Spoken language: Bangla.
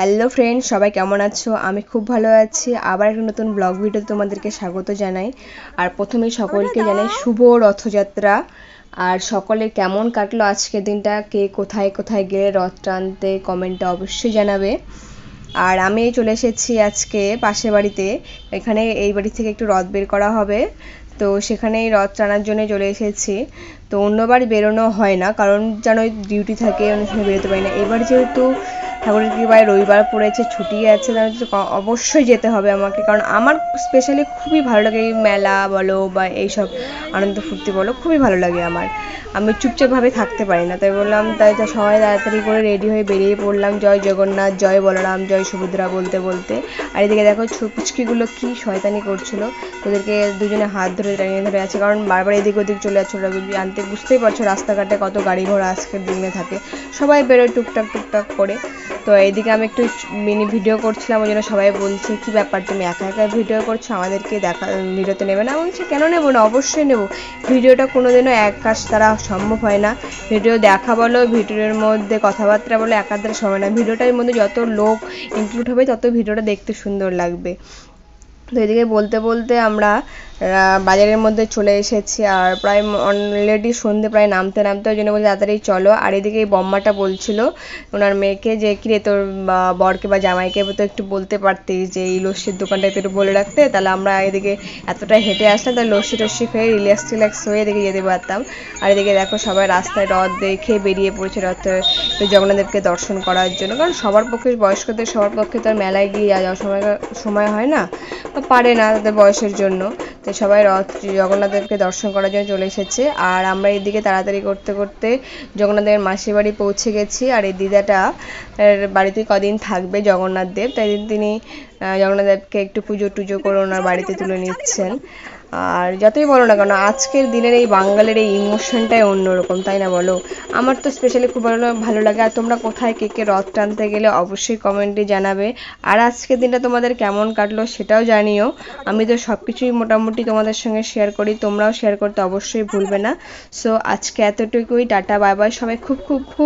হ্যালো ফ্রেন্ডস, সবাই কেমন আছো? আমি খুব ভালো আছি। আবার একটা নতুন ব্লগ ভিডিও তোমাদেরকে স্বাগত জানাই। আর প্রথমেই সকলকে জানাই শুভ রথযাত্রা। আর সকলে কেমন কাটলো আজকের দিনটা, কে কোথায় কোথায় গেলে রথ টানতে, কমেন্টে অবশ্যই জানাবে। আর আমি চলে এসেছি আজকে পাশের বাড়িতে। এখানে এই বাড়ি থেকে একটু রথ বের করা হবে, তো সেখানেই রথ টানার জন্য চলে এসেছি। তো অন্যবার বেরোনো হয় না, কারণ যেন ডিউটি থাকে, অনেক সময় বেরোতে পারি না। এবার যেহেতু ঠাকুরের কৃপায় রবিবার পড়েছে, ছুটি আছে, তাহলে অবশ্যই যেতে হবে আমাকে, কারণ আমার স্পেশালি খুবই ভালো লাগে এই মেলা বলো বা এইসব আনন্দ ফুর্তি বলো, খুবই ভালো লাগে আমার। আমি চুপচাপভাবে থাকতে পারি না, তাই বললাম তাই তো সবাই তাড়াতাড়ি করে রেডি হয়ে বেরিয়ে পড়লাম। জয় জগন্নাথ, জয় বলরাম, জয় সুভদ্রা বলতে বলতে। আর এদিকে দেখো পুচকিগুলো কি শয়তানি করছিল, ওদেরকে দুজনে হাত ধরে টানিয়ে ধরে আছে, কারণ বারবার এদিক ওদিক চলে যাচ্ছে। ওরা জানতে বুঝতেই পারছো রাস্তাঘাটে কত গাড়ি ঘোড়া আজকের দিনে থাকে, সবাই বেরোয় টুকটাক টুকটাক করে। তো এইদিকে আমি একটু মিনি ভিডিও করছিলাম, ওই জন্য সবাই বলছে কি ব্যাপার তুমি একা একা ভিডিও করছো, আমাদেরকে ভিডিওতে নেবে না? বলছি কেন নেবো না, অবশ্যই নেবো। ভিডিওটা কোনোদিনও এক কাজ তারা সম্ভব হয় না। ভিডিও দেখা বলো, ভিডিওর মধ্যে কথাবার্তা বলো, একার দ্বারা সময় না। ভিডিওটার মধ্যে যত লোক ইনক্লুড হবে তত ভিডিওটা দেখতে সুন্দর লাগবে। তো এদিকে বলতে বলতে আমরা বাজারের মধ্যে চলে এসেছি, আর প্রায় অলরেডি সন্ধে প্রায় নামতে নামতে, ওই জন্য বলছি তাড়াতাড়ি চলো। আর এদিকে এই বম্মাটা বলছিল ওনার মেয়েকে যে কিরে তোর বরকে বা জামাইকে তো একটু বলতে পারতিস যে এই লস্যির দোকানটা একটু বলে রাখতে, তাহলে আমরা এদিকে এতটা হেঁটে আসলাম, তাহলে লস্যি টস্যি খেয়ে রিল্যাক্স হয়ে এদিকে যেতে পারতাম। আর এদিকে দেখো সবাই রাস্তায় রথ দেখে বেরিয়ে পড়েছে রথের জগন্নাথদেবকে দর্শন করার জন্য, কারণ সবার পক্ষে, বয়স্কদের সবার পক্ষে তো আর মেলায় গিয়ে যাওয়ার সময় হয় না, পারে না তাদের বয়সের জন্য। তো সবাই জগন্নাথদেবকে দর্শন করার জন্য চলে এসেছে। আর আমরা এদিকে তাড়াতাড়ি করতে করতে জগন্নাথদেবের মাসির বাড়ি পৌঁছে গেছি। আর এই দিদাটা বাড়িতে কদিন থাকবে জগন্নাথ দেব, তাই তিনি জগন্নাথ দেবকে একটু পুজো টুজো করে ওনার বাড়িতে তুলে নিচ্ছেন। আর যতই বলো না কেন, আজকের দিনের এই বাঙালির এই ইমোশনটাই অন্যরকম, তাই না বলো? আমার তো স্পেশালি খুব ভালো লাগে। আর তোমরা কোথায় কে কে রথ টানতে গেলে অবশ্যই কমেন্টে জানাবে। আর আজকের দিনটা তোমাদের কেমন কাটলো সেটাও জানিও। আমি তো সব কিছুই মোটামুটি তোমাদের সঙ্গে শেয়ার করি, তোমরাও শেয়ার করতে অবশ্যই ভুলবে না। সো আজকে এতটুকুই, টাটা বাই বাই, সবাই খুব খুব খুব